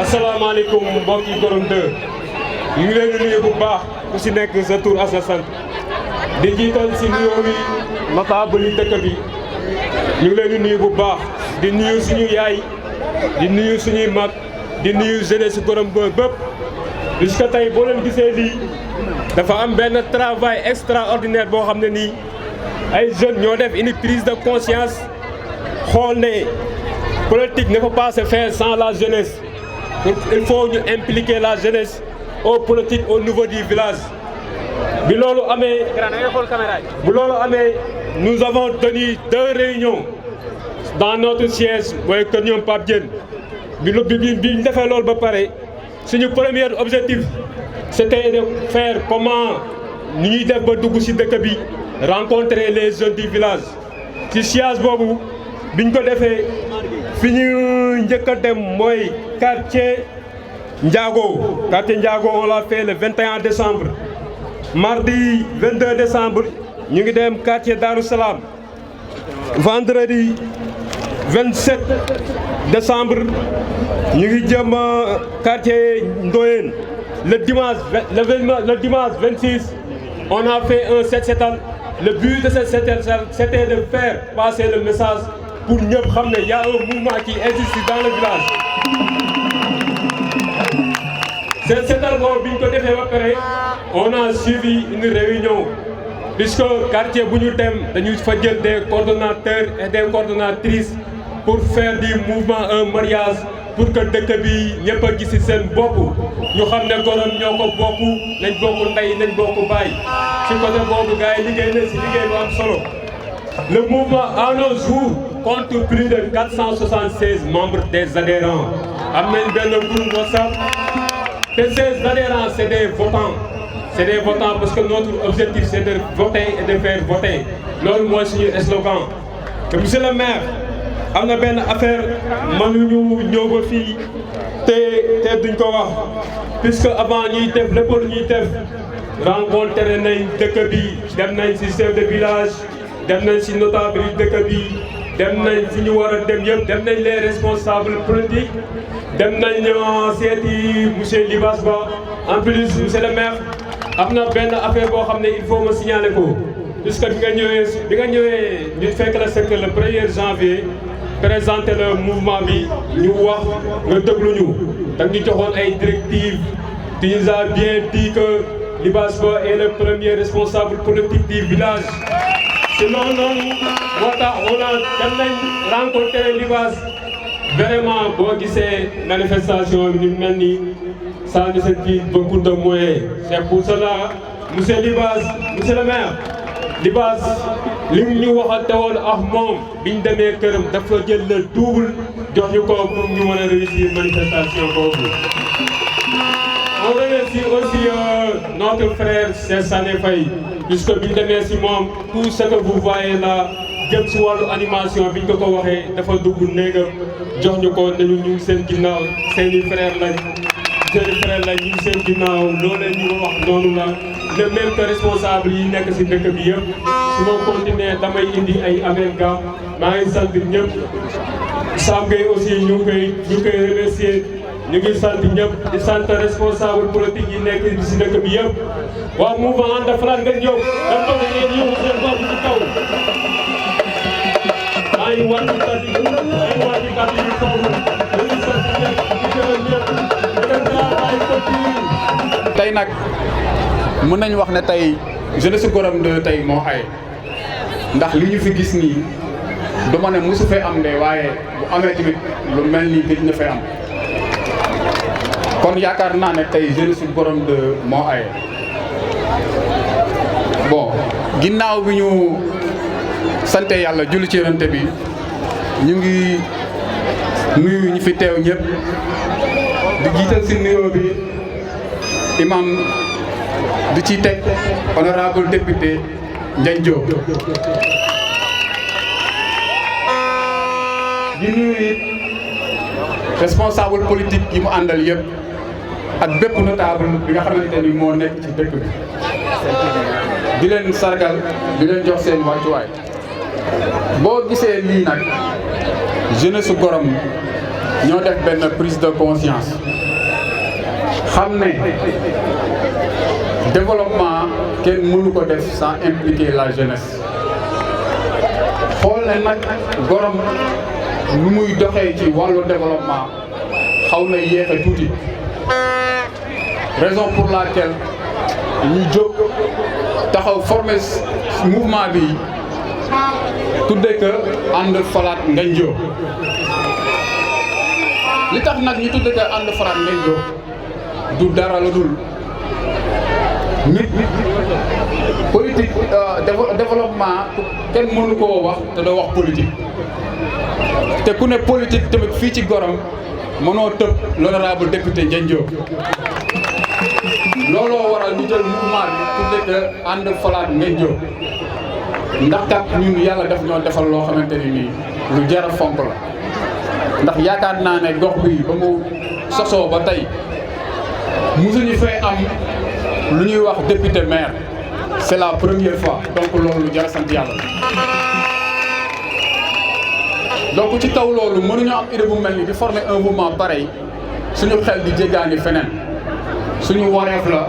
asalaamaaleykum mbokki Gorom 2 ñu ngi leen di nuyu bu baax ku si nekk sa tur ak sa sant di jiital si nuyoo bi notable yi dëkk bi ñu ngi leen di nuyu bu baax di nuyu suñu yaay di nuyu suñuy mag di nuyu jeunesse Gorom 2 bépp jusqu'à tey boo leen gisee lii dafa am benn travail extraordinaire boo xam ne nii ay jeunes ñoo def une prise de conscience xool ne politique ne peut pas se faire sans la jeunesse. Il faut ñu impliquer la jeunesse aux politiques au niveau du village. bi loolu amee nous avons tenu 2 réunions dans notre siège mooy kër ñoom Pape Diène bi ñu defee loolu ba pare suñu premier objectif c'était de faire comment ni ñuy def ba dugg ci dëkk bi rencontrer les jeunes du village. ci siège boobu biñ ko defee fi ñu njëkk a dem mooy quartier Ndiago on l'a fait le 21 décembre. Mardi 22 décembre ñu ngi dem quartier Darou Salam. Vendredi 27 décembre ñu ngi jëm quartier Ndoyen. Le dimanche 26 on a fait un set-setal. Le but de ce set-setal c'était de faire passer le message pour ñëpp xam ne y a un mouvement qui existe dans le village. C'est setal boobu bi ñu ko defee ba pare on a suivi une réunion puisque quartier bu ñu dem dañuy fa jël des coordonnateurs et des coordonnatrices pour faire du mouvement un mariage pour que dëkk bi ñëpp a gis seen bopp ñu xam ne Gorom ñoo ko bokk nañ bokk ndey nañ bokk baay ci côté boobu gars yi liggéey nañ si liggéey bu am solo. Le mouvement à nos jours compte plus de 476 membres des adhérents. am nañ benn groupe WhatsApp te ces adhérents c'est des votants. C'est des votants parce que notre objectif c'est de voter et de faire voter. loolu mooy suñu slogan. te monsieur le maire am na benn affaire mënuñu ñëw ba fii te duñ ko wax puisque avant ñuy def lépp ñuy def rencontré nañ dëkk bi dem nañ ci chef de village dem nañ ci notable yi dëkk bi dem nañ fi ñu war a dem yëpp dem nañ les responsables politiques dem nañ seeti monsieur Libas Ba en plus monsieur le maire am na benn affaire boo xam ne il faut ma signaler ko puisque bi nga ñëwee ñu fekk la c'est que le 1er janvier présenter le mouvement bi ñu wax nga déglu ñu da ñu joxoon ay directives tu nous as bien dit que Libas Ba est le premier responsable politique du village. si loolu noonu moo tax on a dem nañ rencontrer Libas vraiment boo gisee manifestation bi ni mel nii ça nécessite beaucoup de moyens. C'est pour cela monsieur Libasse monsieur le maire Libasse li ñu waxante woon ak moom biñ demee këram dafa jël le double jox ñu ko pour ñu mën a réussir manifestation boobu. On remercie aussi notre frère Cheikh Sané Faye puisque biñ demee si moom tout ce que vous voyez là jëm si wàllu animation biñ ko waxee dafa dugg néegam jox ñu ko dañu ñu ngi seen ginnaaw seeni frère lañ ñu ngi seen ginnaaw loolu ñu wax noonu la le même que responsable yi nekk si dëkk bi yëpp su ma continuer damay indi ay amalgame maa ngi sant ñëpp Sam Gueye aussi ñu ngi koy remercier ñu ngi sant ñëpp di sant responsable politique yi nekk si dëkk bi yëpp waa mouvement ànd Falaat ngeen ñëw dañ ko ngeen ñëw seen bopp ci kaw maa ngi wàcc kàddu yi yu kaw dañuy sant ñëpp di gërëm ñëpp tey nag mën nañ wax ne tey jeunesse Gorom 2 tey moo ay ndax li ñu fi gis nii du ma ne mosu fee am de waaye bu amee tamit lu mel nii gëj na fee am kon yaakaar naa ne tey jeunesse Gorom 2 moo ay bon ginnaaw bi ñu sante yàlla julli ci Yonent bi ñu ngi nuyu ñi fi teew ñëpp di jiital si nuyoo bi imam di ci teg honorable député Ndiagne Diop di nuyu it responsable politique yi mu àndal yëpp ak bépp notable bi nga xamante ni moo nekk ci dëkk bi di leen sargal di leen jox seen wàccuwaay boo gisee lii nag jeunesse Gorom ñoo def benn prise de conscience xam ne développement kenn mënu ko def sans impliquer la jeunesse xool ne nag Gorom lu muy doxee ci wàllu développement xaw na yéexe tuuti raison pour laquelle ñu jóg taxaw former mouvement bi tuddee que ànd Falaat Ngagne Diop li tax nag ñu tuddee que ànd Falaat Ngagne Diop du dara la dul nit politique développement kenn mënu koo wax te doo wax politique te ku ne politique tamit fii ci Gorom mënoo tëb l'honorable député Ndiagne Diop looloo waral ñu jël mouvement bi tuddee que ànd Falaat Ngagne Diop ndax kat ñun yàlla def ñoo defal loo xamante ni nii lu jar a fonk la ndax yaakaar naa ne gox bi ba mu sosoo ba tey musuñu fee am lu ñuy wax député maire c'est la première fois donc loolu lu jar a sant yàlla donc ci kaw loolu mënuñu am idée bu mel ni di former un mouvement pareil suñu xel di jéggaani feneen suñu wareef la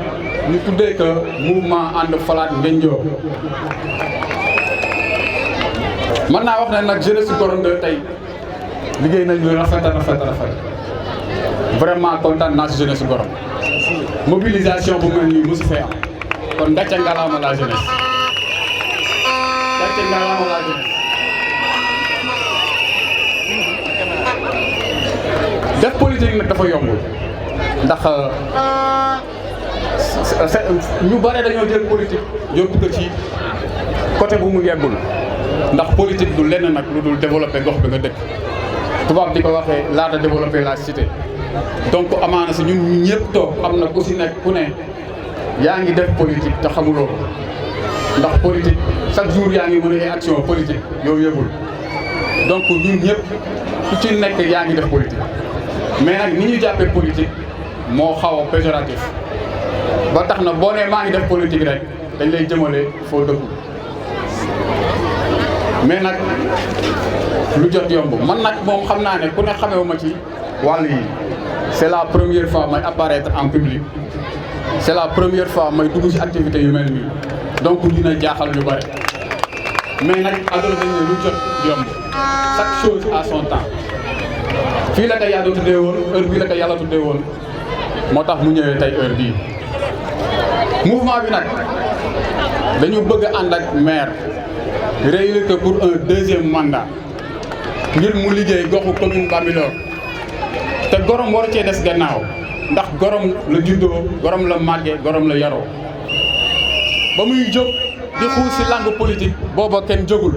ñu tuddee que mouvement ànd Falaat Ngagne Diop mën naa wax ne nag jeunesse Gorom 2 tey liggéey nañ lu rafet vraiment kontaan naa si jeunesse Gorom mobilisation bu mel nii mosu fee am kon gàcce ngalaama la jeunesse gàcce ngalaama la jeunesse def politique nag dafa yombul ndax ñu bare dañoo jël politique yóbbu ko ci côté bu mu yeggul ndax politique du lenn nag lu dul développer gox bi nga dëkk tubaab di ko waxee laata développer la cité donc amaana si ñun ñëpp toog am na ku si nekk ku ne yaa ngi def politique te xamuloo ko ndax politique chaque jour yaa ngi mën a action politique yow yëgul donc ñun ñëpp ku ci nekk yaa ngi def politique mais nag ni ñu jàppee politique moo xaw a péjoratif ba tax na boo nee maa ngi def politique rek dañ lay jëmale foo dëkku mais nag lu jot yomb man nag moom xam naa ne ku ne xamewu ma ci wàll yi c'est la première fois may apparaître en public c'est la première fois may dugg ci activité yu mel nii donc dina jaaxal ñu bare mais nag aduna dañ ne lu jot yomb chaque chose à son temps fii la ko yàlla tuddee woon heure bii la ko yàlla tuddee woon moo tax mu ñëwee tey heure bii mouvement bi nag dañu bëgg a ànd ak maire réélire ko pour un deuxième mandat ngir mu liggéey goxu commune Bambilor te Gorom war cee des gannaaw ndax Gorom la juddoo Gorom la màggee Gorom la yaroo ba muy jóg di xuus si langue politique booba kenn jógul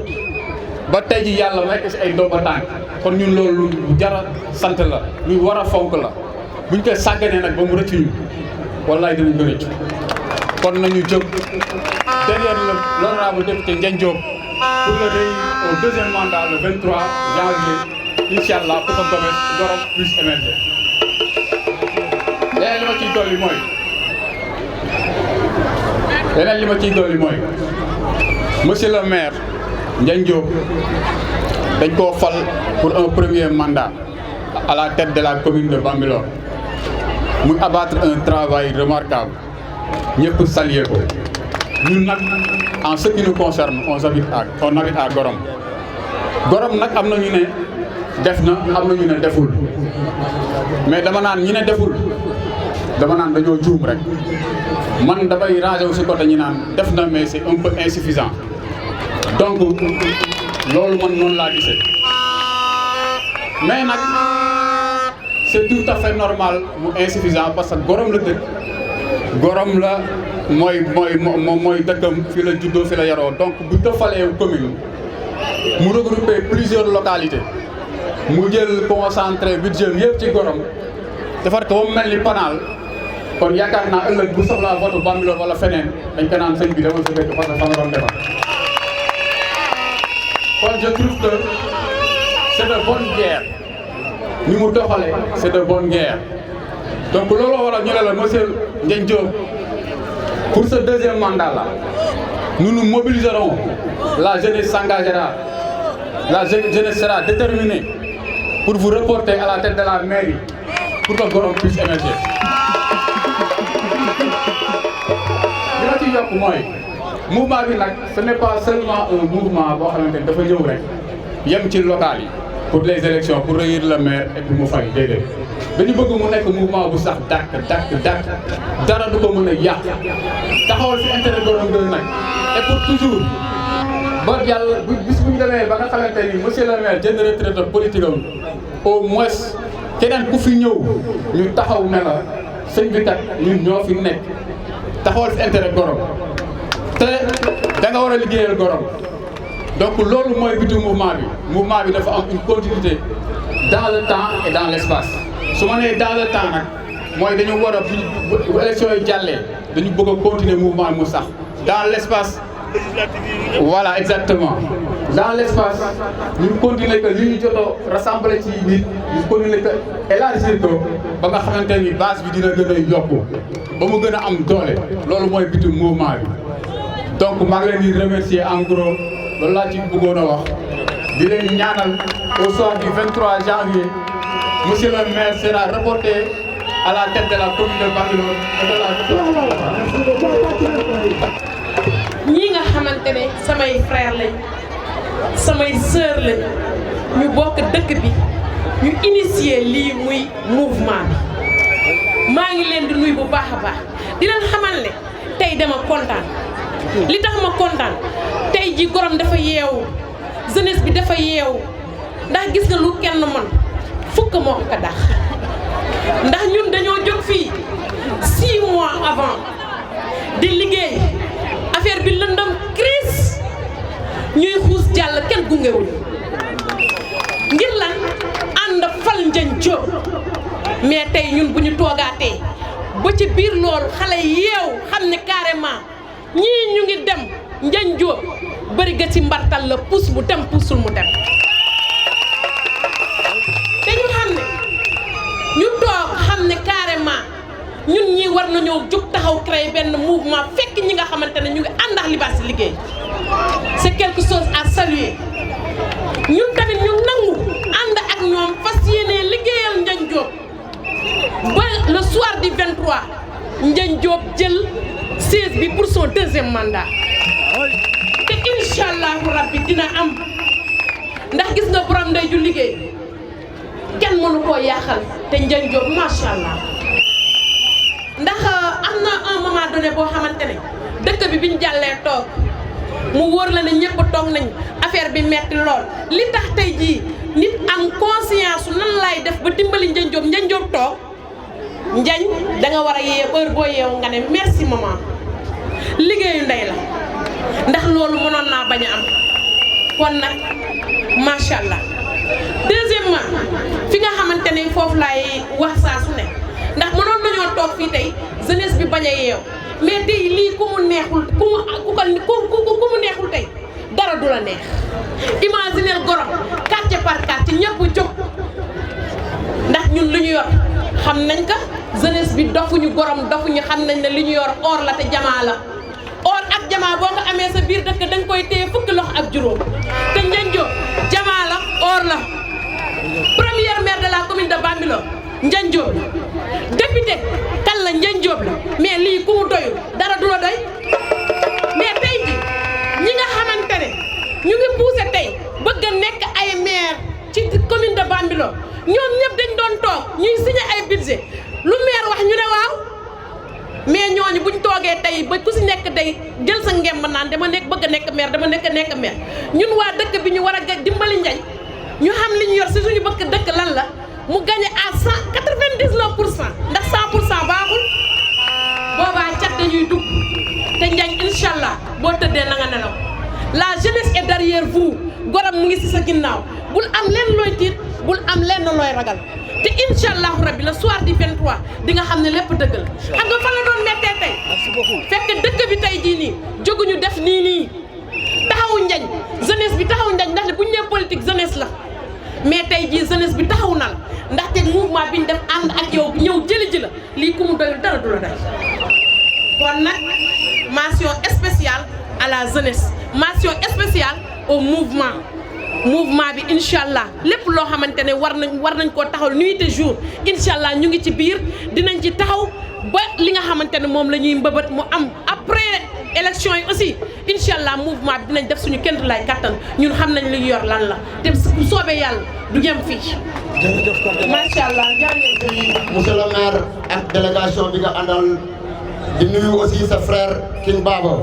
ba tey ji yàlla nekk si ay ndomba tànk kon ñun loolu lu jara sant la luy war a fonk la buñ koy sàgganee nag ba mu rëcc ñu wallaay dinañ ko rëcc kon nañu jóg derrière l'honorable député Ndiagne Diop pour le réélire au deuxième mandat le 23 janvier inchallah pour que Gorom puisse émerger. leneen li ma ciy dolli mooy monsieur le maire Ndiagne Diop dañ koo fal pour un premier mandat à la tête de la commune de Bambilor muy abattre un travail remarquable ñëpp saluer ko ñun nag en ce qui nous concerne on habite à Gorom Gorom nag am na ñu ne def na am na ñu ne deful mais dama naan ñi ne deful dama naan dañoo juum rek man dafay ranger wu si côté ñi naan def na mais c'est un peu insuffisant donc loolu man noonu laa gisee mais nag c'est tout à fait normal mu insuffisant parce que Gorom la dëkk Gorom la mooy dëkkam fi la juddoo fi la yaroo donc bu defalee commune mu regrouper plusieurs localités mu jël concentré budget yëpp ci Gorom defar ko ba mu mel ni Panal kon yaakaar naa ëllëg bu soxlaa vote Bambilor wala feneen dañ ko naan sëñ bi demal sa dëkk parce que fa nga doon defar kon je trouve que c'est de bonne guerre ni mu doxalee c'est de bonne guerre donc loolu waral ñu ne la monsieur Ndiagne Diop pour ce deuxième mandat là nous nous mobiliserons la jeunesse s'engagera la jeunesse sera déterminée pour vous reporter à la tête de la mairie pour que Gorom puisse émerger. li ma ci yokk mooy mouvement bi nag ce n'est pas seulement un mouvement boo xamante ni dafa ñëw rek yem ci local yi pour les élections pour réélire le maire et puis mu fay déedéet dañu bëgg mu nekk mouvement bu sax dàkk dara du ko mën a yàq taxawal fi intérêt Gorom gën nag et pour toujours ba yàlla bis bu ñu demee ba nga xamante ni monsieur le maire jënd retraite politique am au moins keneen ku fi ñëw ñu taxaw ne la sëñ bi kat ñun ñoo fi nekk taxawal fi intérêt Gorom te da nga war a liggéeyal Gorom donc loolu mooy bitu mouvement bi dafa am une continuité dans le temps et dans l'espace su ma nee dans le temps nag mooy dañu war a bu élection yi jàllee dañu bëgg a continuer mouvement mu sax dans l'espace voilà exactement dans l'espace ñu continuer que li ñu jotoo rassembler ci nit ñu continuer que élargir ko ba nga xamante ni base bi dina gën a yokku ba mu gën a am doole loolu mooy bitu mouvement bi donc maa ngi leen di remercier en gros loolu laa ci bëggoon a wax di leen ñaanal au soir du 23 janvier monsieur le maire sera reporté à la tête de la commune de Bambilor ñii nga xamante ne samay frère lañ samay sœur lañ ñu bokk dëkk bi ñu initier lii muy mouvement bi maa ngi leen di nuyu bu baax a baax di leen xamal ne tey dama kontaan li tax ma kontaan tey ji Gorom dafa yeewu jeunesse bi dafa yeewu ndax gis nga lu kenn mën fukk moo ko dax ndax ñun dañoo jóg fii 6 mois avant di liggéey affaire bi lëndam crise ñuy xuus jàll kenn gungewul ngir lan ànd fal Ndiagne Diop mais tey ñun bu ñu toogaatee ba ci biir loolu xale yeew xam ne carrément ñii ñu ngi dem Ndiagne Diop bëri ga ci mbartal la puus mu dem puusul mu dem te ñu xam ne ñu toog xam ne carrément ñun ñii war nañoo jóg taxaw créer benn mouvement fekk ñi nga xamante ne ñu ngi ànd ak Libaas liggéey c'est quelque chose à saluer ñun tamit ñu nangu ànd ak ñoom fas yéene liggéeyal Ndiagne Diop ba le soir du 23 Ndiagne Diop jël siège bi pour son deuxième mandat te incha allahu rabbi dina am ndax gis nga borom ndey ju liggéey kenn mënu koo yàqal te Ndiagne Diop macha allah ndax am na un moment donné boo xamante ne dëkk bi biñ jàllee toog mu wóor la ne ñëpp toog nañ affaire bi metti lool li tax tey jii nit am conscience nan lay def ba dimbali Ndiagne Diop toog Ndiagne da nga war a yeew heure boo yeew nga ne merci maman liggéeyu ndey la ndax loolu mënoon naa bañ a am kon nag macha allah. deuxièmement fi nga xamante ne foofu laay wax saa su ne ndax mënoon nañoo toog fii tey jeunesse bi bañ a yeew mais tey lii ku mu neexul ku mu neexul tey dara du la neex. imaginer Gorom quartier par quartier ñëpp jóg ndax ñun lu ñu yor xam nañ ka jeunesse bi dofuñu Gorom dofuñu xam nañ ne li ñu yor or la te jamaa la or ak jamaa boo ko amee sa biir dëkk da nga koy téye fukki loxo ak juróom te Ndiagne Diop jamaa la or la première maire de la commune de Bambilor Ndiagne Diop député kan la Ndiagne Diop la mais lii ku mu doyul dara du la doy mais tey ji ñi nga xamante ne ñu ngi poussé tey bëgg a nekk ay maire ci commune de Bambilor ñoom ñëpp dañ doon toog ñuy signé ay budget lu maire wax ñu ne waaw mais ñooñu buñ toogee tey ba ku si nekk day jël sa ngemb naan dama nekk bëgg a nekk maire dama nekk maire ñun waa dëkk bi ñu war a dimbali Ndiagne ñu xam li ñu yor si suñu bëgg dëkk lan la mu gagné à 99% ndax 100% baaxul boobaa cat dañuy dugg te Ndiagne incha allah boo tëddee na nga nelaw la jeunesse est derrière vous Gorom mu ngi si sa ginnaaw bul am lenn looy tiit bul am lenn looy ragal te incha allahu rabbi le soir du 23 di nga xam ne lépp dëgg la xam nga fan la doon mettee tey fekk dëkk bi tey jii nii jóguñu def nii taxawu Ndiagne jeunesse bi taxawu Ndiagne ndaxte bu ñu nee politique jeunesse la mais tey jii jeunesse bi taxaw na la ndaxte mouvement bi ñu def ànd ak yow ñëw jëli ji la lii ku mu doyul dara du la doy kon nag mention spéciale à la jeunesse mention spéciale au mouvement bi incha allah lépp loo xamante ne war nañ koo taxaw nuit et jour incha allah ñu ngi ci biir dinañ ci taxaw ba li nga xamante ne moom la ñuy mbëbët mu am après élection yi aussi incha allah mouvement bi dinañ def suñu kenn lay kattan ñun xam nañ li ñu yor lan la te bu soobee yàlla du yem fii. macha allah jërëjëf. monsieur le maire ak délégation bi nga àndal di nuyu aussi sa frère King Baba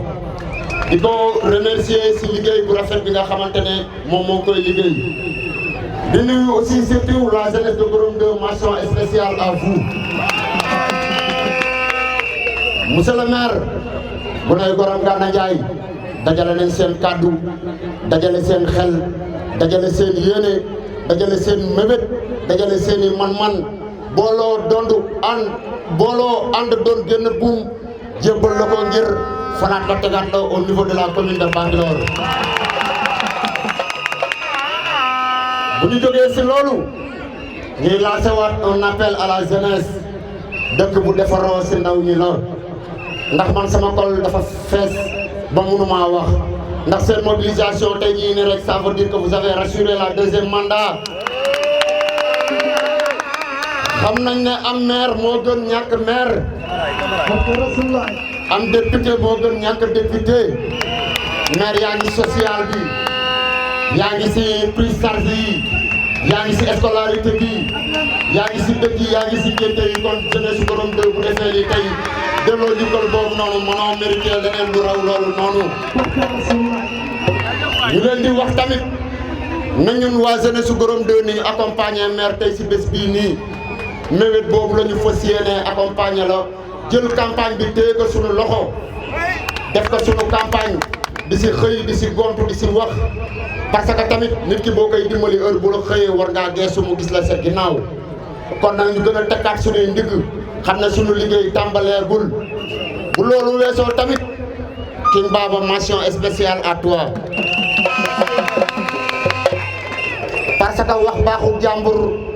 di ko remercier si liggéey bu rafet bi nga xamante ne moom moo koy liggéey di nuyu aussi surtout la jeunesse de Gorom 2 mention spéciale à vous. monsieur le maire bu nay Gorom Gana Ndiaye dajale nañ seen kàddu dajale seen xel dajale seen yéene dajale seen mébét dajale seen i man-man booloo ànd doon génn buum jébbal la ko ngir fanaat la tegaat la au niveau de la commune de Bambilor. bu ñu jógee si loolu ñuy lancé waat un appel à la jeunesse dëkk bu defaroo si ndaw ñi la ndax man sama xol dafa fees ba mënuma wax ndax seen mobilisation tey jii nii rek ça veut dire que vous avez rassuré la deuxième mandat. xam nañ ne am maire moo gën ñàkk maire am député moo gën ñàkk député maire yaa ngi social bi yaa ngi si prise charge yi yaa ngi si scolarité bi yaa ngi si dëkk yi yaa ngi si génte yi kon jeunesse Gorom 2 bu defee li tey delloo jukkal boobu noonu mënoo mérité leneen lu raw loolu noonu. ñu leen di wax tamit na ñun waa jeunesse Gorom 2 ni accompagner maire tey si bés bii nii mébét boobu la ñu fas yéene accompagner la jël campagne bi téye ko suñu loxo def ko suñu campagne di si xëy di si gontu di si wax parce que tamit nit ki boo koy dimbali heure bu la xëyee war ngaa geesu mu gis la sa ginnaaw kon nag ñu gën a tekkaat suñuy ndigg xam ne suñu liggéey tàmbaleegul bu loolu weesoo tamit King Baba mention spéciale à toi parce que wax baaxul jàmbur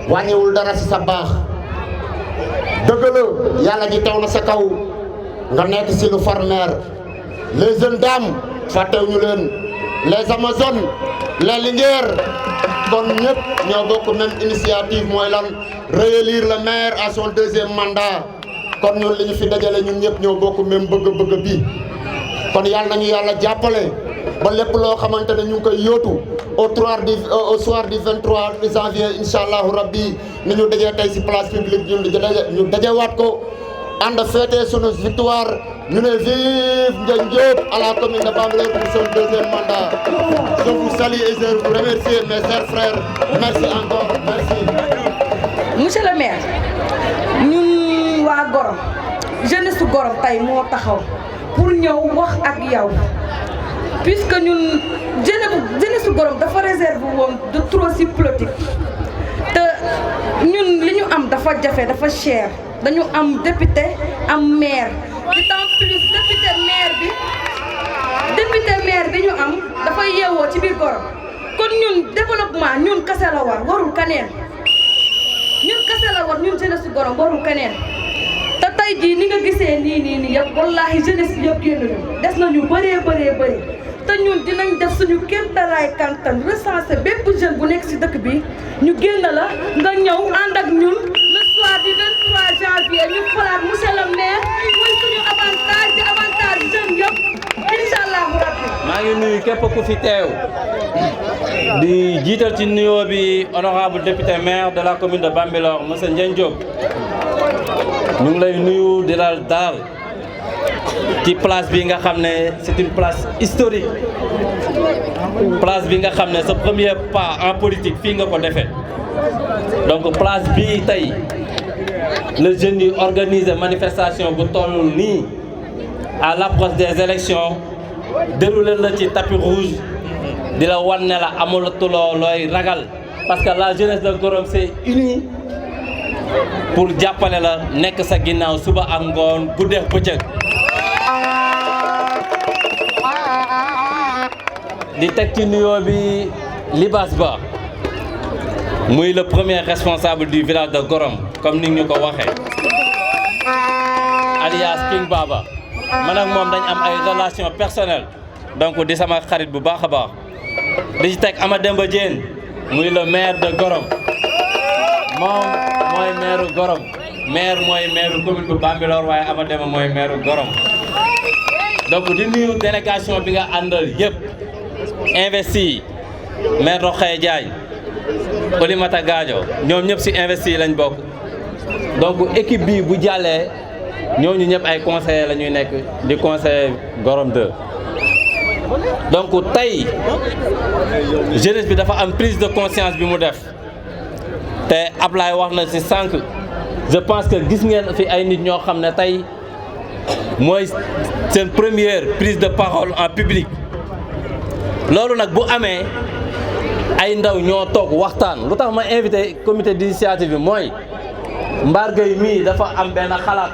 wàññiwul dara si sa baax dëgg la yàlla ji taw na sa kaw nga nekk si lu far maire les jeunes dames fàttew ñu leen les amazones les linguères kon ñëpp ñoo bokk même initiative mooy lan réélire le maire à son deuxième mandat kon ñun li ñu fi dajale ñun ñëpp ñoo bokk même bëgg-bëgg bi kon yàlla nañu yàlla jàppale ba lépp loo xamante ne ñu ngi koy yóotu au soir du 23 janvier incha allahu rabbi ni ñu dajee tey si place publique ñu dajewaat ko ànd fêter sunu victoire ñu ne vive Ndiagne Diop à la commune de Bambilor pour son deuxième mandat. Je vous salue et je vous remercie mes chers frères. Merci encore, merci. Monsieur le maire ñun waa Gorom jeunesse su Gorom tey moo taxaw pour ñëw wax ak yow puisque ñun jeunesse su Gorom dafa réserve woon de trop si politique te ñun li ñu am dafa jafe dafa cher dañu am député am maire d'autant plus député maire bi ñu am dafa yeewoo ci biir Gorom kon ñun développement ñun kese la warul kaneen ñun kese la war ñun jeunesse su Gorom warul keneen te tey jii ni nga gisee nii yëpp wallaahi jeunesse bi yëpp génn ñu des nañu bëree te ñun dinañ def suñu kéemtalaay kantan recenser bépp jeune bu nekk si dëkk bi ñu génn la nga ñëw ànd ak ñun le soir du 23 janvier ñu falaat monsieur le maire mooy suñu avantage di avantage jeune yëpp incha allahu rabbi. maa ngi nuyu képp ku fi teew di jiital ci nuyoo bi honorable député maire de la commune de Bambilor monsieur Ndiagne Diop ñu ngi lay nuyu di la daal ci place bi nga xam ne c'est une place historique place bi nga xam ne sa premier pas en politique fii nga ko defee donc place bi tey le jeune yi organiser manifestation bu toll nii à l'approche des élections déroulé la ci tapis rouge di la wan ne la amulatuloo looy ragal parce que la jeunesse de Gorom c'est unie pour jàppale la nekk sa ginnaaw suba ak ngoon guddeeg bëccëg di teg ci nuyoo bi Libas Ba muy le premier responsable du village de Gorom comme ni ñu ko waxee alias King Baba man ak moom dañ am ay relation personnelle donc di sama xarit bu baax a baax di ci teg Amademba Diène muy le maire de Gorom moom mooy maire Gorom maire mooy maire commune bu Bambilor waaye Amademba mooy maire Gorom donc di nuyu délégation bi nga àndal yëpp investi maire Rokhaya Diagne Olimata Gadio ñoom ñëpp ci investi lañ bokk donc équipe bi bu jàllee ñooñu ñëpp ay conseillers la ñuy nekk di conseiller Gorom 2 donc tey jeunesse bi dafa am prise de conscience bi mu def te Ablaye wax na ci sànq je pense que gis ngeen fi ay nit ñoo xam ne tey mooy seen première prise de parole en public loolu nag bu amee ay ndaw ñoo toog waxtaan lu tax ma invité comité d'initiative bi mooy Mbar Gueye mii dafa am benn xalaat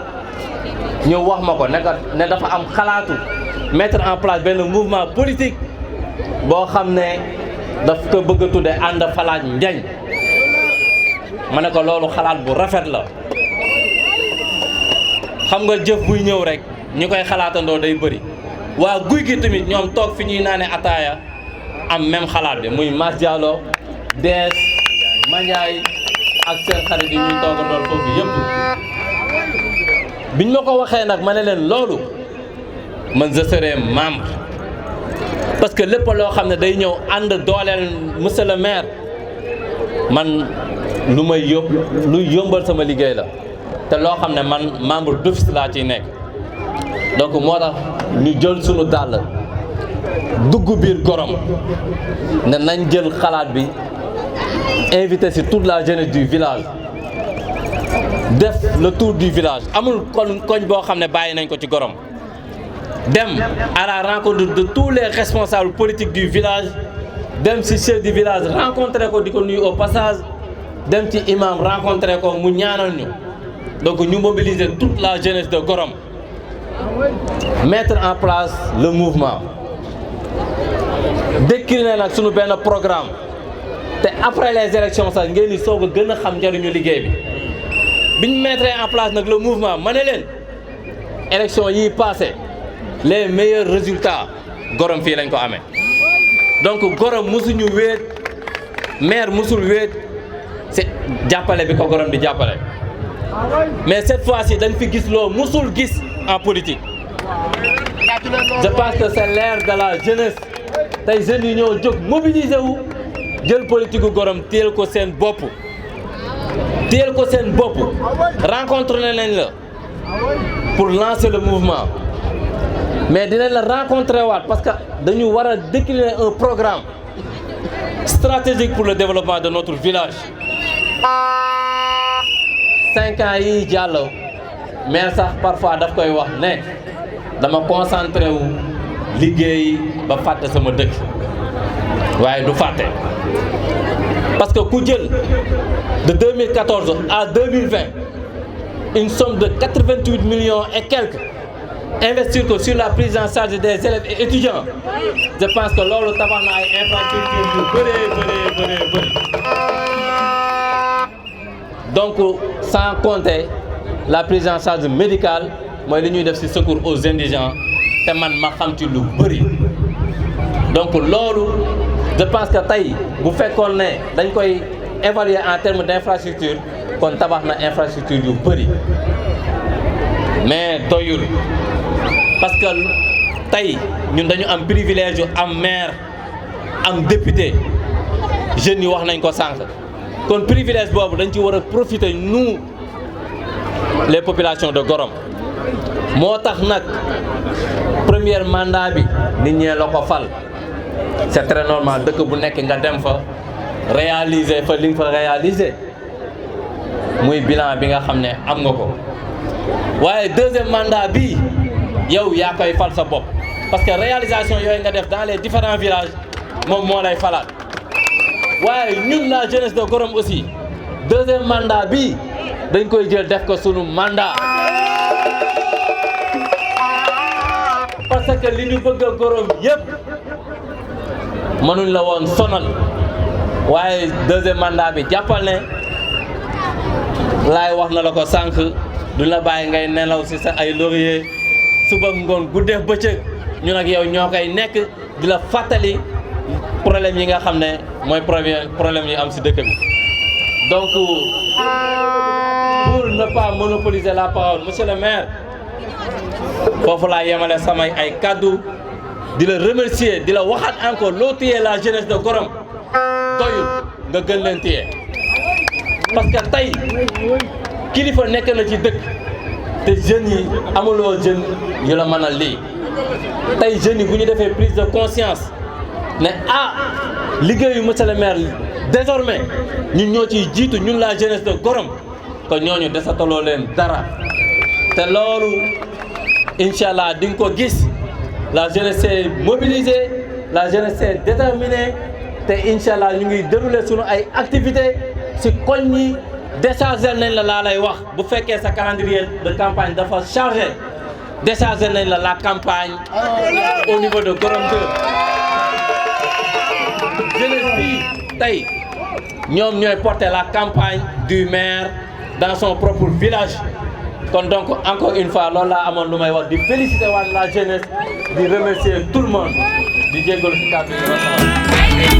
ñëw wax ma ko ne dafa am xalaatu mettre en place benn mouvement politique boo xam ne daf ko bëgg a tudde ànd falaaj Ndiagne ma ne ko loolu xalaat bu rafet la xam nga jëf buy ñëw rek ñi koy xalaatandoo day bëri waa guy gi tamit ñoom toog fi ñuy naane ataaya am même xalaat bi muy Mass Diallo Dees Mandiaye ak seen xarit yi ñuy toogandool foofu yëpp biñ ma ko waxee nag ma ne leen loolu man je serai membre parce que lépp loo xam ne day ñëw ànd dooleel monsieur le maire man lu may luy yombal sama liggéey la te loo xam ne man membre d'office laa ciy nekk donc moo tax ñu jël sunu dàll dugg biir Gorom ne nañ jël xalaat bi invité ci toute la jeunesse du village def le tour du village amul koñ boo xam ne bàyyi nañ ko ci Gorom dem à la rencontre de tous les responsables politiques du village dem ci chef du village rencontré ko di ko nuyu au passage dem ci imam rencontré ko mu ñaanal ñu donc ñu mobiliser toute la jeunesse de Gorom mettre en place le mouvement décliner nag suñu benn programme te après les élections sax ngeen di soog a gën a xam njëriñu liggéey bi biñ mettre en place nag le mouvement ma ne leen élection yi passé les meilleurs résultats Gorom fii lañ ko amee donc Gorom musuñu wéet maire musul wéet c'est jàppale bi ko Gorom di jàppale mais cette fois-ci dañ fi gis loo musul gis en politique je pense que c'est l'ère de la jeunesse tey jeunes yi ñoo jóg mobiliser wu jël politique gu Gorom téel ko seen bopp rencontre nañ la pour lancer le mouvement mais dinañ la rencontrer waat parce que dañu war a décliner un programme stratégique pour le développement de notre village 5 ans yi jàll maire sax parfois daf koy wax ne dama concentré wu liggéey ba fàtte sama dëkk waaye du fàtte parce que ku jël de 2014 à 2020 une somme de 88 millions et quelques investir ko sur la prise en charge des élèves et étudiants je pense que loolu tabax na ay infrastructures yu bëree. Donc sans compter la prise en charge médicale mooy li ñuy def ci secours aux indigents te man ma xam ci lu bëri donc loolu je pense que tey bu fekkoon ne dañ koy évaluer en termes d'infrastructure kon tabax na infrastructure yu bëri mais doyul parce que tey ñun dañu am privilège yu am maire am député jeunes yi wax nañ ko sànq kon privilège boobu dañ ci war a profiter nous les populations de Gorom moo tax nag premier mandat bi nit ñee la ko fal c'est très normal dëkk bu nekk nga dem fa réaliser fa li nga fa réaliser muy bilan bi nga xam ne am nga ko waaye deuxième mandat bi yow yaa koy fal sa bopp parce que réalisation yooyu nga def dans les différents villages moom moo lay falaat waaye ñun la jeunesse de Gorom aussi deuxième mandat bi dañ koy jël def ko sunu mandat parce que li ñu bëgg a Gorom yëpp mënuñ la woon sonal waaye deuxième mandat bi jàppal ne laay wax na la ko sànq duñ la bàyyi ngay nelaw ci sa ay laurier suba ngoon guddeef bëccëg ñun ak yow ñoo koy nekk di la fàttali problème yi nga xam ne mooy problème yi am ci dëkk bi donc pour ne pas monopoliser la parole monsieur le maire foofu laa yemale samay ay kaddu di la remercier di la waxaat encore loo téye la jeunesse de Gorom doyul nga gën leen téye parce que tey kilifa nekk na ci dëkk te jeunes yi amuloo jeune yu la mën a lii tey jeunes yi bu ñu defee prise de conscience ne liggéeyu monsieur le maire désormais ñun ñoo ciy jiitu ñun la jeunesse de Gorom ko ñooñu desataloo leen dara te loolu incha allah di nga ko gis la jeunesse est mobilisée la jeunesse est déterminée te incha allah ñu ngi dérouler sunu ay activités ci koñ yi décharger nañ la laa lay wax bu fekkee sa calendrier de campagne dafa chargé décharger nañ la campagne au niveau de Gorom 2 jeunesse bi tey ñoom ñooy porter la campagne du maire dans son propre village kon donc encore une fois loolu laa amoon lu may wax di féliciter waat la jeunesse di remercier tout le monde di jéggalu ci kàddu yi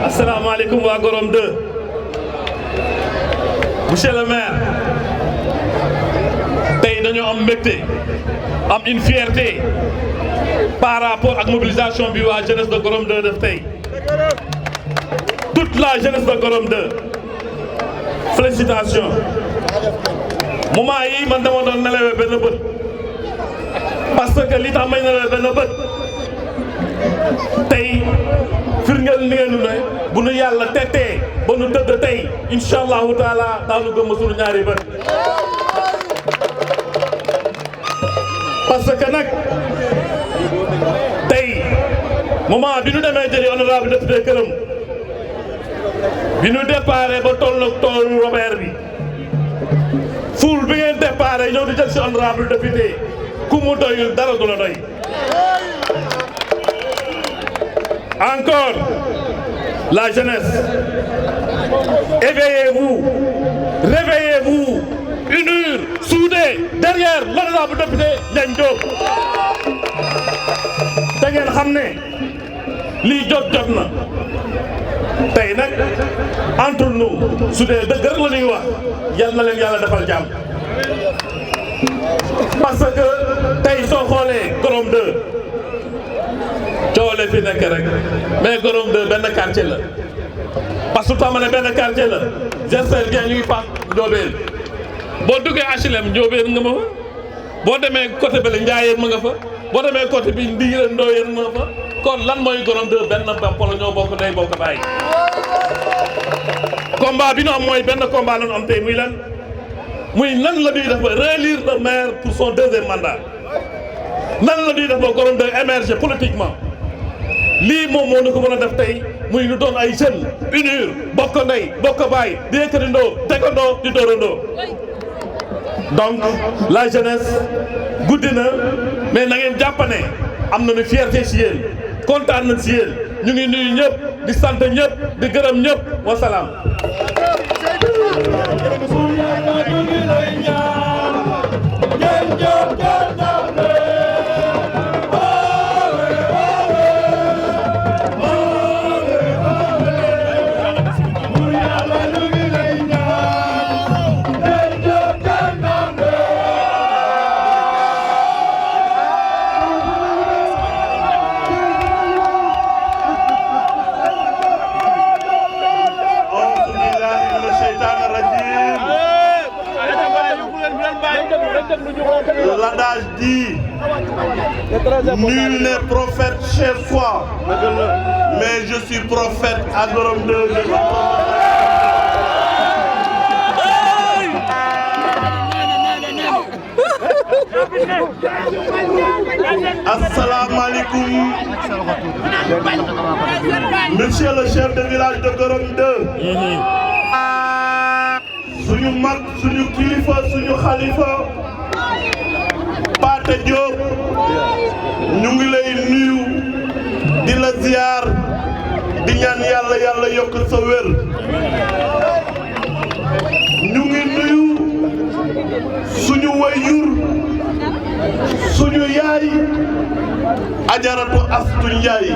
asalaamaaleykum waa Gorom 2 monsieur le maire tey dañoo am mbégte am une fierté par rapport ak mobilisation bi waa jeunesse de Gorom 2 def tey toute la jeunesse de Gorom 2 félicitations moment yi man dama doon nelawee benn bët parce que li tax may nelawee benn bët tey firngeel ni ngeen ne bu nu yàlla tettee ba nu tëdd tey incha allahu taala daanu gëm sunu ñaari bët parce que nag tey moment bi nu demee jëli honorable député këram bi nu déparé ba toll ak toolu Robert bi ful bi ngeen déparé ñëw di jël si honorable député ku mu doyul dara du la doy Encore, la jeunesse, éveillez-vous, réveillez-vous, unir, soudés derrière l'honorable député Ndiagne Diop. Da ngeen xam ne lii jot na tey nag entre nous su dee dëgg rek la ñuy wax yal na leen yàlla defal jàmm parce que tey soo xoolee Gorom 2 coole fi nekk rek mais Gorom 2 benn quartier la parce que ma ne benn quartier la j'espère bien ñu ngi faak Ndiobène boo duggee HLM Ndiobène nga ma fa boo demee côté bële Ndiayeen ma nga fa boo demee côté bi Ndigireen Ndoyeen ma fa kon lan mooy Gorom 2 benn bopp la ñoo bokk day bokk bàyyi combat bi ñu am mooy benn combat la ñu am tey muy lan muy nan la ñuy def ba réélire le maire pour son deuxième mandat nan la ñuy def ba Gorom 2 émerger politiquement lii moom moo ñu ko mën a def tey muy ñu doon ay jeunes unir bokk ndey bokk baay di yëkkatindoo tegandoo di dóorandoo donc la jeunesse guddi na mais na ngeen jàpp ne am nañu fierté si yéen kontaan nañ si yéen ñu ngi nuyu ñëpp di sant ñëpp di gërëm ñëpp wasalaam. L'adage dit nul n'est prophète chez soi, mais je suis prophète à Gorom 2. Assalamu alaikum. Monsieur le chef de village de Gorom 2. Suñu mag suñu kilifa suñu xalifa Pathé Diop ñu ngi lay nuyu di la ziar di ñaan yàlla yokk sa wér ñu ngi nuyu suñu wayjur suñu yaay Ajaratu Astu Njaay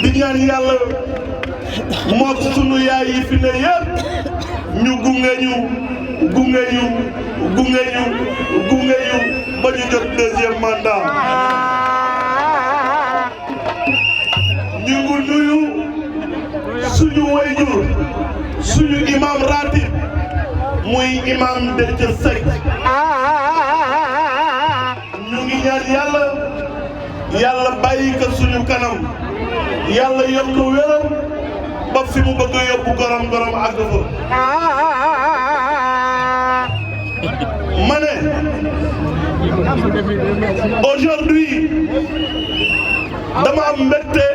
di ñaan yàlla mook sunu yaay yi fi ne yëpp ñu gunge ñu ba ñu jot deuxième mandat ñu ngi nuyu suñu wayjur suñu imam ratib muy imam Déthié Seck ñu ngi ñaan yàlla bàyyi ko suñu kanam yàlla yokk wéram ba fi mu bëgg a yóbbu Gorom àgg fa ma ne aujourd'hui dama am mbégte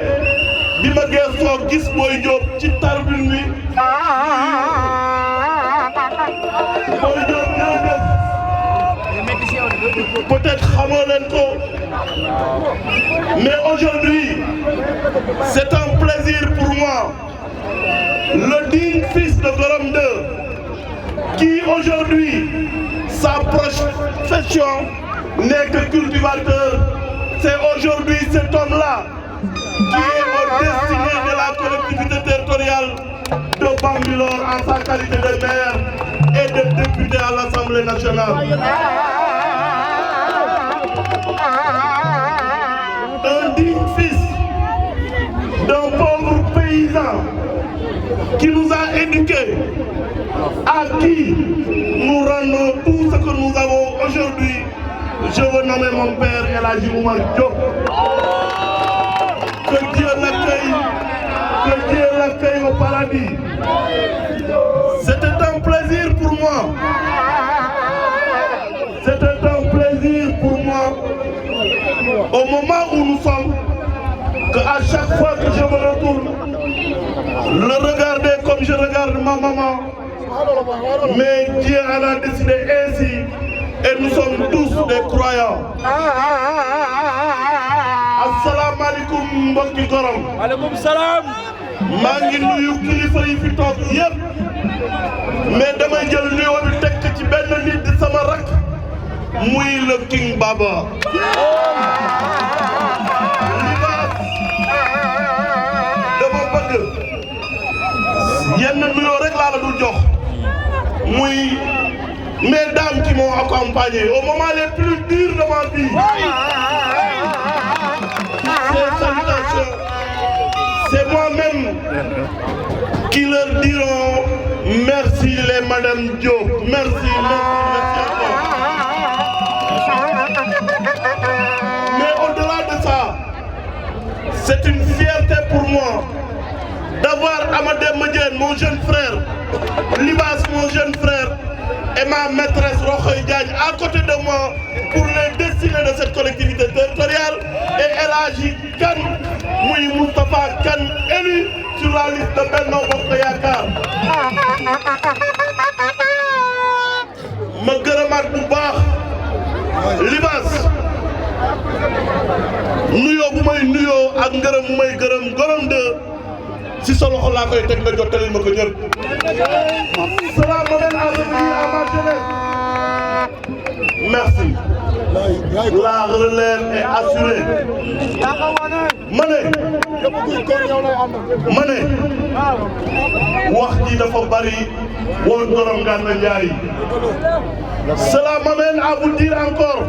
bi ma geesoo gis Boy Diop ci tribune bi Boy Diop peut-être xamoo leen ko mais aujourd'hui c'est un plaisir pour moi. Le digne fils de Gorom 2, qui aujourd'hui, sa profession n'est que cultivateur, c'est aujourd'hui cet homme-là qui est au destiné de la collectivité territoriale de Bambilor en sa qualité de maire et de député à l'Assemblée nationale. Un digne fils d'un pauvre paysan qui nous a éduqués, à qui nous rendons tout ce que nous avons aujourd'hui. Je veux nommer mon père El Hadji Oumar Diop. Que Dieu l'accueille au paradis. C'était un plaisir pour moi. C'était un plaisir pour moi. Au moment où nous sommes, qu'à chaque fois que je me retourne, le regarder comme je regarde ma maman. Mais Dieu en a décidé ainsi et nous sommes tous des croyants. Assalamu alaikum mbokki Gorom. Alaikum salam. maa ngi nuyu kilifa yi fi toog yëpp mais damay jël nuyoo bi teg ci benn nit di sama rak muy le King Baba. Libaas dama bëgg yenn nuyoo rek laa la dul jox muy mes dames qui m'ont accompagné au moment les plus durs de ma vie. Ces salutations, c'est moi-même qui leur diront merci les Madame Diop, merci encore. Mais au-delà de ça, c'est une fierté pour moi d'avoir Amadé Madiène, mon jeune frère, Libaas, mon jeune frère, et ma maîtresse Rokhaya Diagne à côté de moi pour les destinées de cette collectivité territoriale, et El Hadji Kane muy Moustapha Kane élu sur la liste de Benno Bokk Yaakaar. ma gërëmaat bu baax Libaas nuyoo bu may nuyoo ak ngërëm bu may gërëm Gorom 2 si sa loxo laa koy teg nga jottalil ma ko ñëpp. Cela m'amène à revenir à ma jeunesse. Merci. La relève est assurée. ma ne wax ji dafa bari woon Gorom Gana Ndiaye. Cela m'amène à vous dire encore,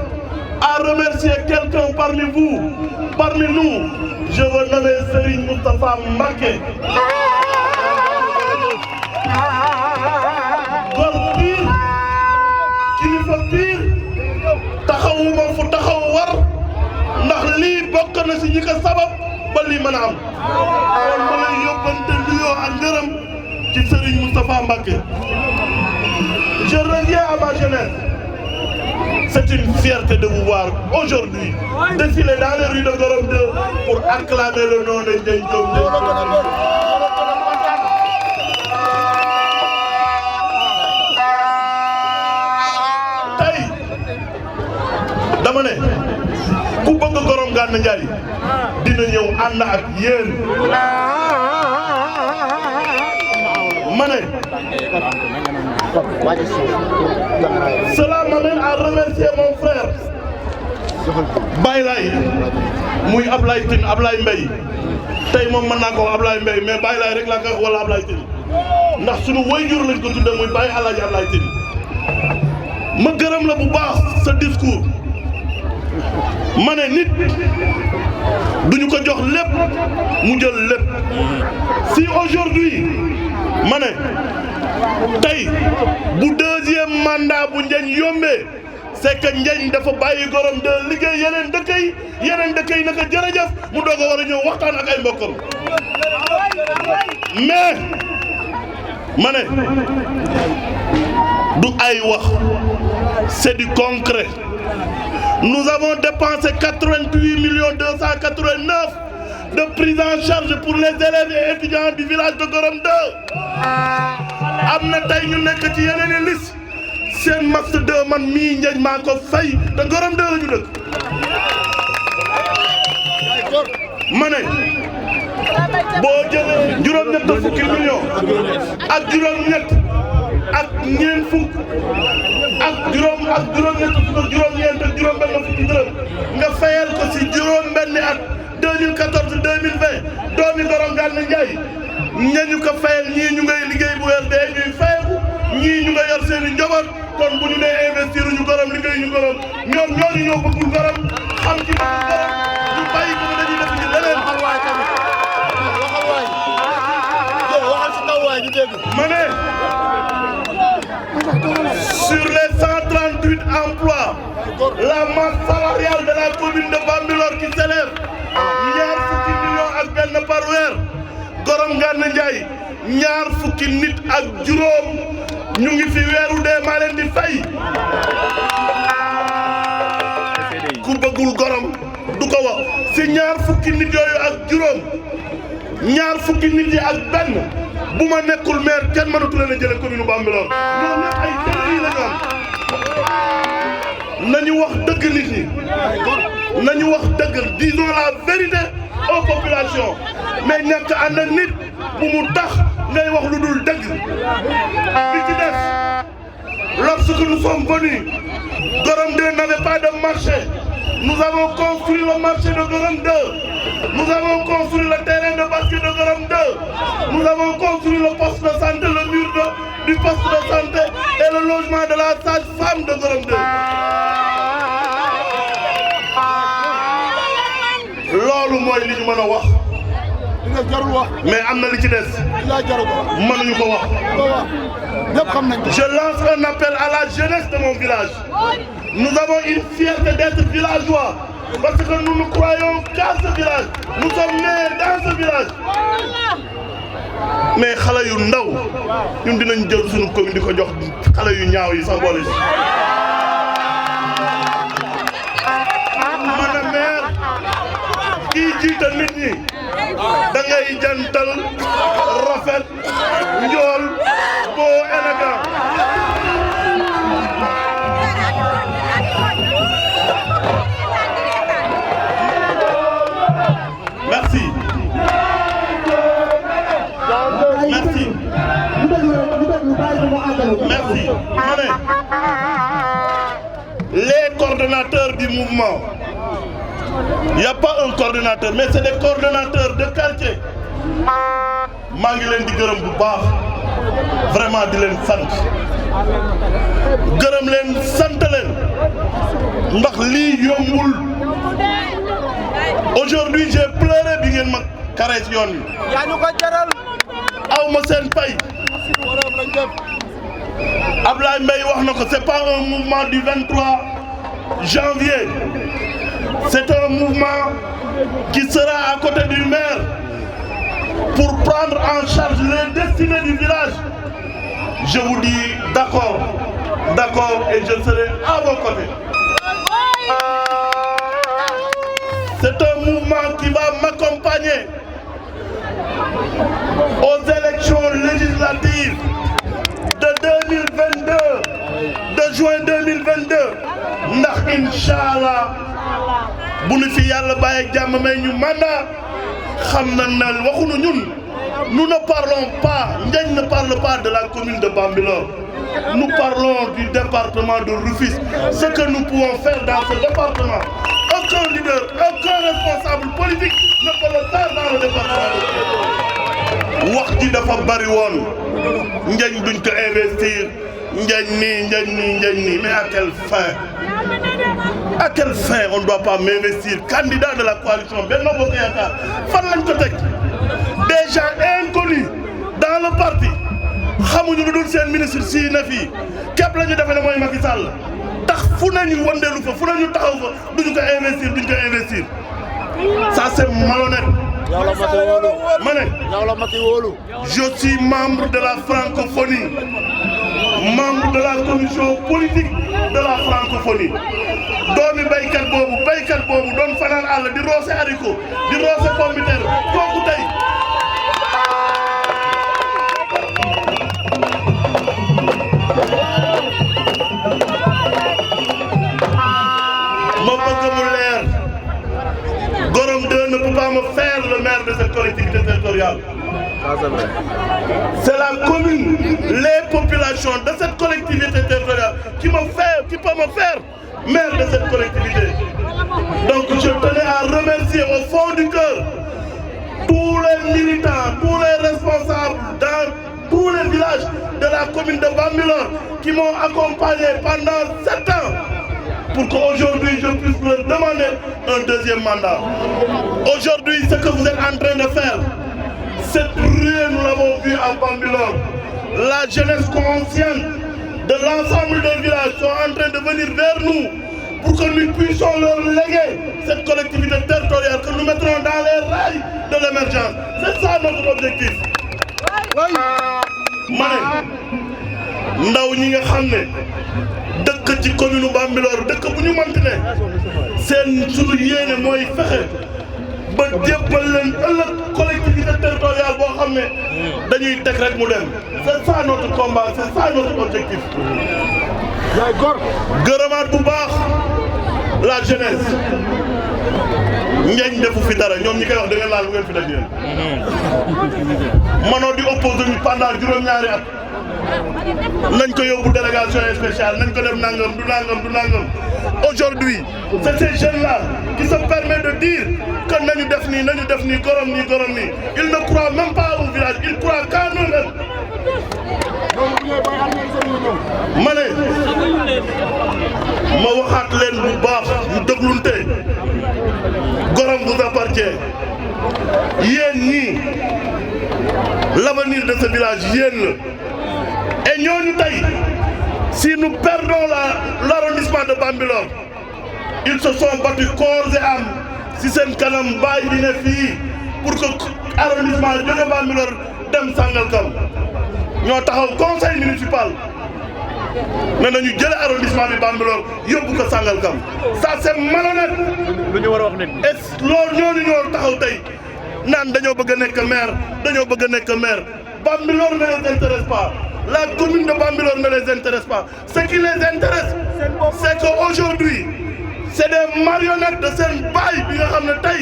à remercier quelqu'un parmi vous, parmi nous. Je veux nommer Serigne Moustapha Mbacké. Gor pire kilifa pire taxawuma fu taxaw war ndax lii bokk na si ñi ko sabab ba lii mën a am. kon ma lay yóbbante nuyoo ak ngërëm ci Serigne Moustapha Mbacké. Je reviens à ma jeunesse. C'est une fierté de vous voir aujourd'hui défiler dans les rues de Gorom 2 pour acclamer le nom de Ndiaye Diop. Tey dama ne ku bëgg Gorom Gana Ndiaye dina ñëw ànd ak yéen. ma ne cela m'amène à remercier mon frère Baye Laye muy Ablaye Tine Ablaye Mbaye tey moom mën naa ko wax Ablaye Mbaye mais Baye Laye rek laa koy wax wala Ablaye Tine ndax sunu wayjur lañ ko tuddee muy Baye Alaaji Ablaye Tine. ma gërëm la bu baax sa discours ma ne nit duñu ko jox lépp mu jël lépp. Si aujourd'hui ma ne tey bu deuxième mandat bu Ndiagne yombee c'est que Ndiagne dafa bàyyi Gorom 2 liggéey yeneen dëkk yi naka jërëjëf mu doog a war a ñëw waxtaan ak ay mbokkam. mais ma ne du ay wax c'est du concret. Nous avons dépensé 88 289 de prise en charge pour les élèves et étudiants du village de Gorom 2. am na tey ñu nekk ci yeneen i liste seen max 2 man mii Ndiagne maa ko fay te Gorom 2 la ñu dëkk. ma ne boo jëlee juróom-ñett fukki million ak juróom-ñett ak ñeent fukk ak juróom-ñett fukk ak juróom-ñeent ak juróom-benn fukki dërëm nga fayal ko si juróom-benni at 2014 2020 doomi Gorom Gana Ndiaye ñañu ko fayal ñii ñu ngay liggéey bu weer dee ñuy fayeku ñii ñu nga yor seen i njaboot kon bu ñu nee investir ñu Gorom liggéey ñu Gorom ñoom ñooñu ñoo bëggul Gorom xam ci bëggul Gorom ñu bàyyi ko dañuy def ci leneen. ma ne sur les 138 emplois la masse salariale de la commune de Bambilor qui s'élève ñaar fukki millions ak benn par weer Gorom Gana Ndiaye ñaar fukki nit ak juróom ñu ngi fi weeru dee maa leen di fay. ku bëggul Gorom du ko wax si ñaar fukki nit yooyu ak juróom ñaar fukki nit yi ak benn bu ma nekkul maire kenn mënatu leen a jëlee commune Bambilor ñoom ñëpp ay télé yi la ñu am nañu wax dëgg nit ñi nañu wax dëgg disons la vérité aux populations mais ñàkk ànd ak nit bu mu tax ngay wax lu dul dëgg bi ci des lorsque nous sommes venus Gorom 2 n'avait pas de marché nous avons construit le marché de Gorom 2 nous avons construit le terrain de basket de Gorom 2 nous avons construit le poste de santé le mur du poste de santé et le logement de la sage-femme de Gorom 2 loolu mooy li ñu mën a wax mais am na li ci des mënuñu ko wax je lance un appel à la jeunesse de mon village nous avons une fierté d'être villageois parce que nous ne croyons qu'à ce village nous sommes nés dans ce village mais xale yu ndaw ñun dinañ jël suñu commune di ko jox xale yu ñaaw yi sax boole si man a maire kii jiite nit ñi da ngay jantal rafet njool boo élégant merci merci merci ma ne les coordonnateurs du mouvement il n'y a pas un coordonnateur mais c'est des coordonnateurs de quartier maa ngi leen di gërëm bu baax vraiment di leen sant gërëm leen sant leen ndax lii yombul aujourd'hui j'ai pleuré bi ngeen ma carré ci yoon wi yaa ñu ko jaral aw ma seen pay Ablaye Mbaye wax na ko c'est pas un mouvement du 23 janvier c'est un mouvement qui sera à côté du maire pour prendre en charge les destinées du village. Je vous dis d'accord, d'accord et je serai à vos côtés. C'est un mouvement qui va m'accompagner aux élections législatives de 2022, de juin 2022. ndax Inch'Allah bu ñu fi yàlla bàyyi jàmm may ñu mandat xam na ne waxuñu ñun nous ne parlons pas Ndiagne ne parle pas de la commune de Bambilor nous parlons du département de Rufisque ce que nous pouvons faire dans ce département aucun leader aucun responsable politique ne peut le faire dans le département de Rufisque wax ji dafa bari woon Ndiagne duñ ko investir Ndiagne nii mais à quelle fin? À quelle fin on ne doit pas m'investir candidat de la coalition Benno Bokk Yaakaar fan lañ ko teg des gens inconnus dans le parti xamuñu lu dul seen ministre si na fii képp la ñu defe ne mooy Macky Sall tax fu nañu wëndeelu fa fu nañu taxaw fa duñu ko investir ça c'est malhonnête. ma ne je suis membre de la francophonie membre de la commission politique de la francophonie doomi baykat boobu doon fanaan àll di roose haricot di roose pomme de terre kooku tey ma bëgg mu leer Gorom 2 ne peut pas me faire le maire de cette collectivité territoriale. C'est la commune, les populations de cette collectivité territoriale qui peut me faire maire de cette collectivité. Donc je tenais à remercier au fond du cœur tous les militants, tous les responsables dans tous les villages de la commune de Bambilor qui m'ont accompagné pendant 7 ans pour qu'aujourd'hui je puisse leur demander un deuxième mandat. Aujourd'hui, ce que vous êtes en train de faire, cette ruée, nous l'avons vu à Bambilor. La jeunesse consciente de l'ensemble des villages sont en train de venir vers nous pour que nous puissions leur léguer cette collectivité territoriale que nous mettrons dans les rails de l'émergence. C'est ça notre objectif. ma ne ndaw ñi nga xam ne dëkk ci commune Bambilor dëkk bu ñu mënti ne seen sunu yéene mooy fexe ba jébbal leen ëllëg collectivité territoriale boo xam ne dañuy teg rek mu dem c'est ça notre combat c'est ça notre objectif gërëmaat bu baax la jeunesse ngeen defu fi dara ñoom ñi koy wax da ngeen laal lu ngeen fi def yéen manoo di opposé ñu pendant juróom-ñaari at nañ ko yóbbu délégation spéciale nañ ko def nangam du nangam du nangam aujourd'hui c'est ces jeunes-là qui se permettent de dire que nañu def nii gorom nii ils ne croient même pas au village ils croient qu'à eux-mêmes ma ne ma waxaat leen bu baax ñu déglunte gorom vous appartient yéen ñii l'avenir de ce village yéen la et ñooñu tey si nous perdons l'arrondissement de Bambilor ils se sont battus corps et âme si seen kanam baay bi ne fii pour que arrondissement jóge Bambilor dem Sangalkam ñoo taxaw conseil municipal mais nañu jële arrondissement bi Bambilor yóbbu ko Sangalkam ça c'est malhonnête lu ñu war a wax nit et loolu ñooñu ñoo taxaw tey naan dañoo bëgg a nekk maire Bambilor ne les intéresse pas la commune de Bambilor ne les intéresse pas ce qui les intéresse c'est qu'aujourd'hui c'est des marionnettes de seen baay bi nga xam ne tey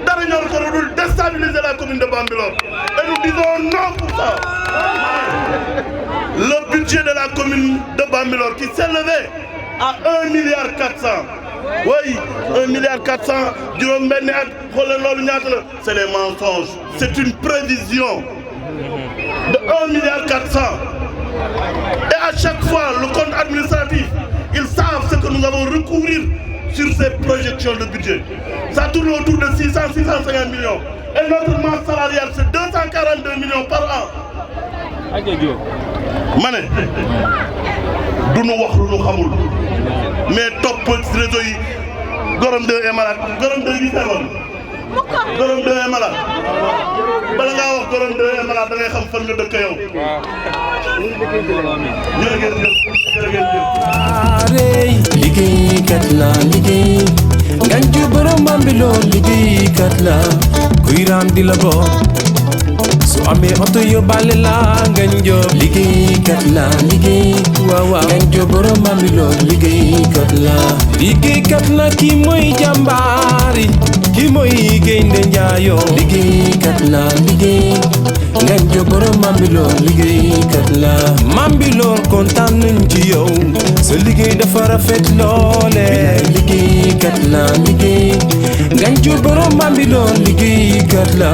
dara ñor ko lu dul déstabiliser la commune de Bambilor et nous disons non pour ça. Le budget de la commune de Bambilor qui s'élevait à 1,4 milliard. Oui, 1,4 milliard juróom-benni at xoolal loolu ñaata la c'est des mensonges c'est une prévision de 1,4 milliard. Et à chaque fois le compte administratif ils savent ce que nous avons recourir sur ces projections de budget ça tourne autour de 650 millions et notre masse salariale c'est 242 millions par an. ma ne du nu wax lu nu xamul mais topp réseau yi Gorom 2 est malade Gorom 2 gi feebar Gorom 2 est malade bala ngaa wax Gorom 2 est malade da ngay xam fan nga dëkk yow. liggéeykat la liggéey Ganju borom Bambilor liggéeykat la kuy raam di la boot su amee oto yóbbaale la Ganjo liggéeykat la liggéey waaw Ganjo borom Bambilor liggéeykat la kii mooy jàmbaari kii mooy gaynde njaayo liggéeykat la liggéey Ganjo borom Bambilor liggéeykat la Bambilor kontaan nañ ci yow sa liggéey dafa rafet loole liggéeykat la liggéey Ganjo borom Bambilor liggéeykat la